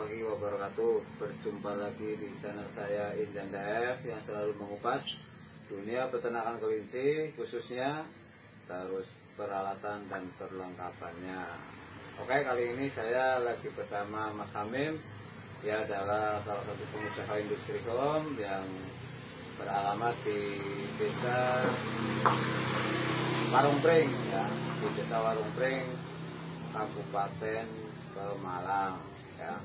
warahmatullahi wabarakatuh. Berjumpa lagi di channel saya Indan Daef yang selalu mengupas dunia peternakan kelinci, khususnya terus peralatan dan perlengkapannya. Oke, kali ini saya lagi bersama Mas Hamim. Dia adalah salah satu pengusaha industri home yang beralamat di desa Warungpring, ya, di desa Warungpring, Kabupaten Pemalang, ya.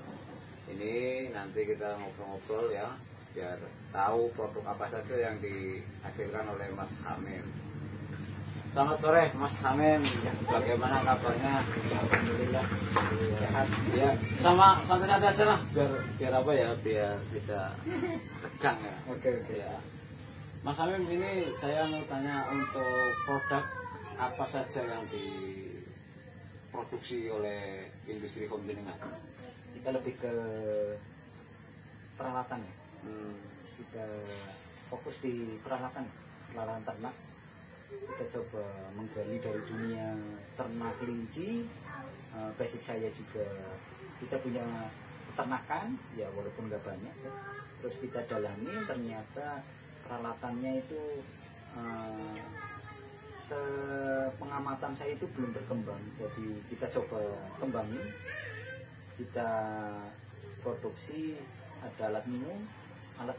Ini nanti kita ngobrol-ngobrol ya, biar tahu produk apa saja yang dihasilkan oleh Mas Hamim. Selamat sore Mas Hamim, ya, bagaimana kabarnya? Alhamdulillah sehat. Ya, sama santai-santai aja lah, biar apa ya, biar tidak tegang ya. Oke. Ya. Mas Hamim, ini saya mau tanya untuk produk apa saja yang diproduksi oleh industri home jenengan? Kita lebih ke peralatan ya. Kita fokus di peralatan ternak. Kita coba menggali dari dunia ternak kelinci. Basic saya juga kita punya peternakan ya, walaupun nggak banyak ya. Terus kita dalami, ternyata peralatannya itu sepengamatan saya itu belum berkembang, jadi kita coba kembangin. Kita produksi ada alat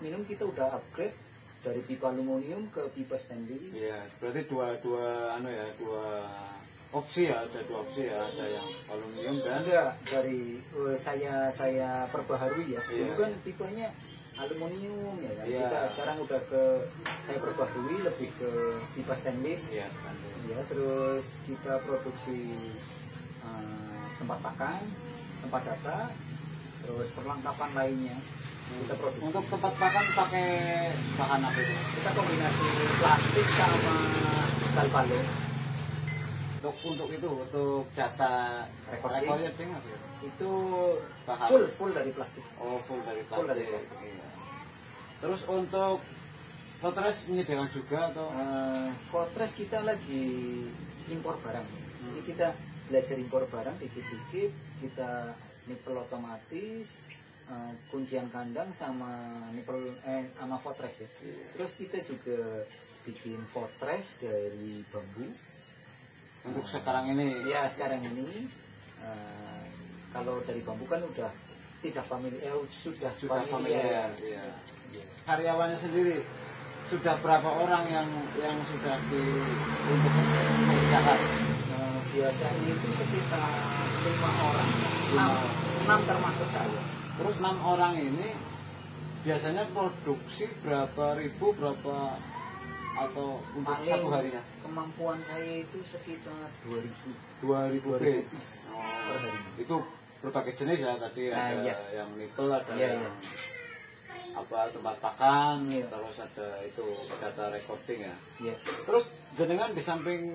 minum kita udah upgrade dari pipa aluminium ke pipa stainless. Iya, berarti dua opsi ya, ada dua opsi ya, ada yang aluminium dan enggak, dari saya perbaharui ya. Iya. Dulu kan pipanya aluminium ya kan. Iya. Kita sekarang udah saya perbaharui lebih ke pipa stainless. ya, Ya, terus kita produksi tempat pakan, tempat data, terus perlengkapan lainnya kita produksi. Untuk tempat pakan pakai bahan apa itu? Kita kombinasi plastik sama galvalo. Untuk data Recording. apa ya? Itu Bahan. full dari plastik. Oh, full dari plastik. Full dari plastik. Iya. Terus untuk Fortress menyediakan juga atau? Fortress kita lagi impor barang. Jadi kita belajar impor barang dikit-dikit. Kita nipel otomatis, kuncian kandang sama nipel sama Fortress ya. Terus kita juga bikin Fortress dari bambu. Untuk sekarang ini? Ya, sekarang ini kalau dari bambu kan udah tidak familiar, sudah familiar. Iya. Karyawannya sendiri sudah berapa orang yang sudah untuk mengerjakan? Biasanya itu sekitar 5 orang, 6 termasuk saya. Terus 6 orang ini biasanya produksi berapa atau untuk Paling satu harinya? Kemampuan saya itu sekitar 2000 piece Oh, per hari. itu berbagai jenis ya, tadi ada iya. yang nipel, ada Iya, yang iya. tempat pakan, Iya. terus ada itu data recording ya. Ya, Terus jenengan di samping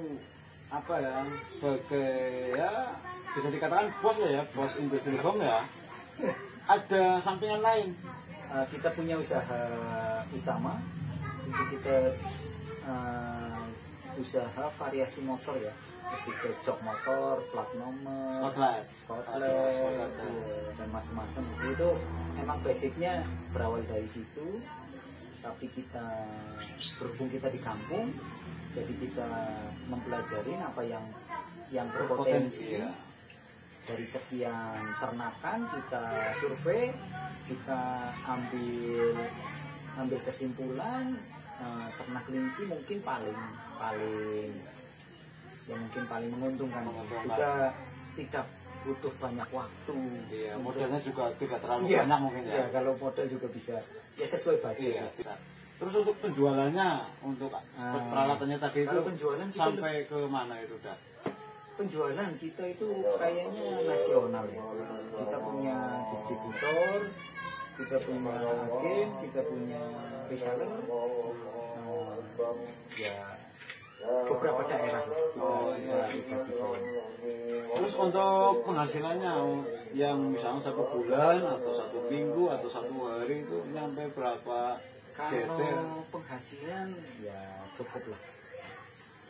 apa ya, sebagai ya bisa dikatakan bos lah ya, bos industri home ya, ada sampingan lain. kita punya usaha utama itu kita usaha variasi motor ya, lebih ke jok motor, plat nomor, Spotlight, dan macam-macam. Itu emang basicnya berawal dari situ, tapi kita berhubung kita di kampung, jadi kita mempelajari apa yang berpotensi. Ya. Dari sekian ternakan kita survei, kita ambil kesimpulan, ternak kelinci mungkin paling menguntungkan. Juga tidak butuh banyak waktu. Iya, modalnya juga tidak terlalu Iya, banyak mungkin ya. Iya, kalau modal juga bisa ya sesuai budget. Iya, bisa. Terus untuk penjualannya, untuk peralatannya tadi kalau itu penjualan kita sampai ke mana itu dah? Penjualan kita itu kayaknya nasional ya. Kita punya distributor, kita punya agen, kita punya reseller, ya beberapa daerah. Kita bisa. Terus untuk penghasilannya yang misalnya 1 bulan atau 1 minggu atau 1 hari itu nyampe berapa? Kalau penghasilan ya cukup lah.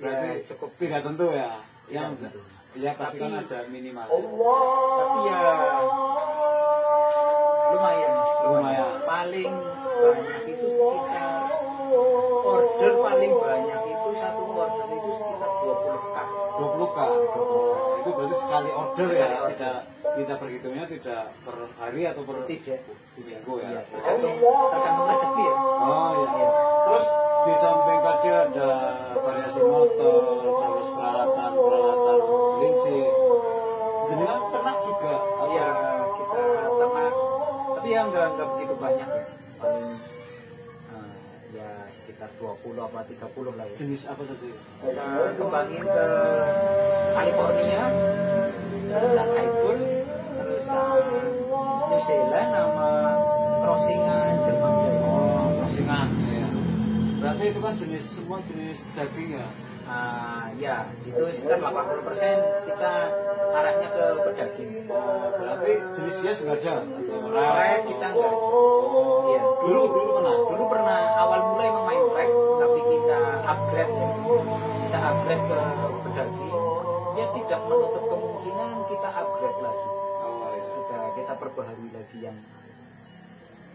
Berarti Ya, cukup. tidak tentu ya. Tidak tentu. Ya pasti kan Tapi- ada minimal. Tapi ya kali order ya, tidak kita berhitungnya tidak per hari atau per minggu ya. Tergantung rezeki ya. Oh iya. Terus di samping tadi ada variasi motor, terus peralatan kelinci. Jenengan ternak juga? Iya, kita ternak. Tapi ya enggak begitu banyak ya. Paling ya sekitar 20 apa 30 lah ya. Jenis apa saja? Kita kembangin ke California, terus Haibun, terus New Zealand sama crossingan Jerman Jaya. Oh, crossingan ya. Berarti itu kan semua jenis daging ya? Ya, itu sekitar 80% kita arahnya ke pedaging. Berarti jenis hias nggak ada? Rek kita enggak. Iya. Dulu pernah awal mulai emang main rek, tapi kita upgrade ya. Kita upgrade ke pedaging. Ya tidak menutup kemungkinan kita upgrade lagi. Oh iya. Kita perbaharui lagi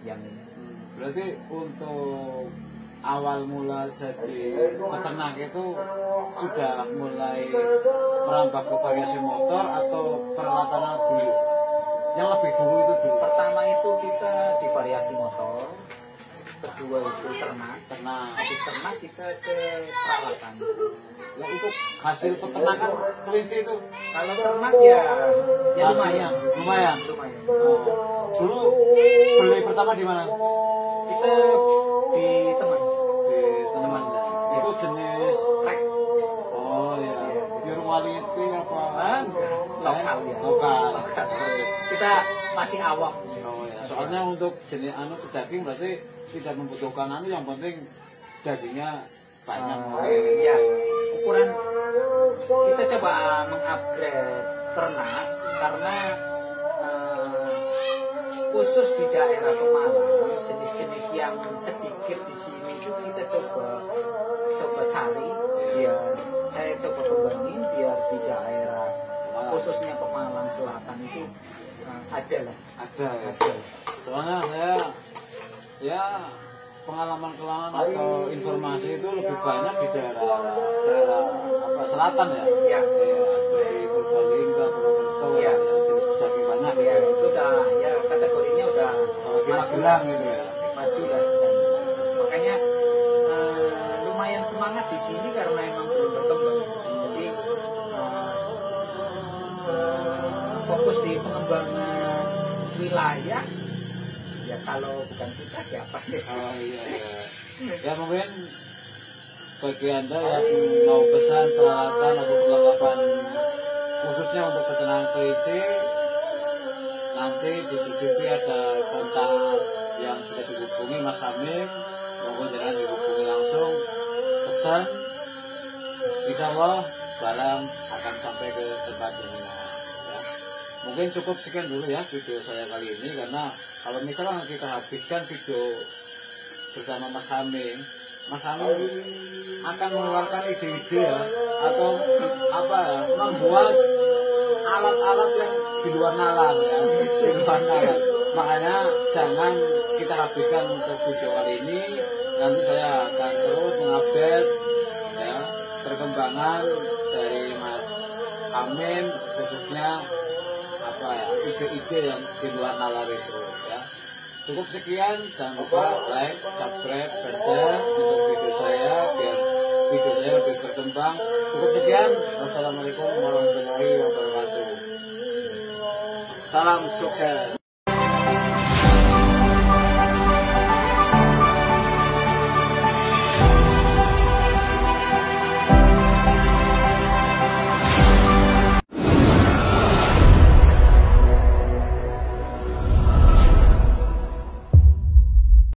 yang ini. Berarti untuk awal mula jadi peternak itu sudah mulai merambah ke variasi motor atau peralatan dulu? Yang lebih dulu itu dulu. Pertama itu kita di variasi motor, kedua itu ternak. Habis ternak kita ke peralatan. Yang untuk hasil peternakan kelinci itu? Kalau ternak ya lumayan. Oh. Dulu beli pertama di mana? Kita di teman. Itu jenis Rek. Oh ya. Pure quality apa? Lokal ya. Lokal. Kita masih awam. Oh ya. Soalnya untuk jenis daging berarti tidak membutuhkan yang penting dagingnya banyak. Ya. Ukuran kita coba mengupgrade ternak karena khusus di daerah Pemalang jenis-jenis yang sedikit di sini itu kita coba cari ya, saya coba kembangin biar di daerah khususnya Pemalang Selatan itu ada. Soalnya saya ya pengalaman atau informasi itu lebih banyak di daerah selatan ya. Ya. Dari Purbalingga, Purwokerto ya, jenis daging banyak ya. Itu udah ya kategorinya udah Magelang gitu ya. Maju lah. Makanya lumayan semangat di sini karena emang belum berkembang. Jadi fokus di pengembangan wilayah. Ya kalau bukan kita siapa sih? Oh iya. Ya mungkin bagi Anda yang mau pesan peralatan atau perlengkapan khususnya untuk peternakan kelinci, nanti di TV ada kontak yang sudah dihubungi Mas Hamim, maupun jangan dihubungi langsung pesan, insya Allah barang akan sampai ke tempat ini. Ya. Mungkin cukup sekian dulu ya video saya kali ini, karena kalau misalnya kita habiskan video bersama Mas Hamim akan mengeluarkan ide-ide ya, atau apa ya, membuat alat-alat yang di luar nalar ya, di luar nalar. Makanya jangan kita habiskan untuk video kali ini. Nanti saya akan terus mengupdate ya perkembangan dari Mas Hamim, khususnya apa ya, ide-ide yang di luar nalar itu ya. Cukup sekian, jangan lupa like, subscribe, dan share untuk video saya biar video saya lebih berkembang. Cukup sekian, wassalamualaikum warahmatullahi wabarakatuh. Salam sukses.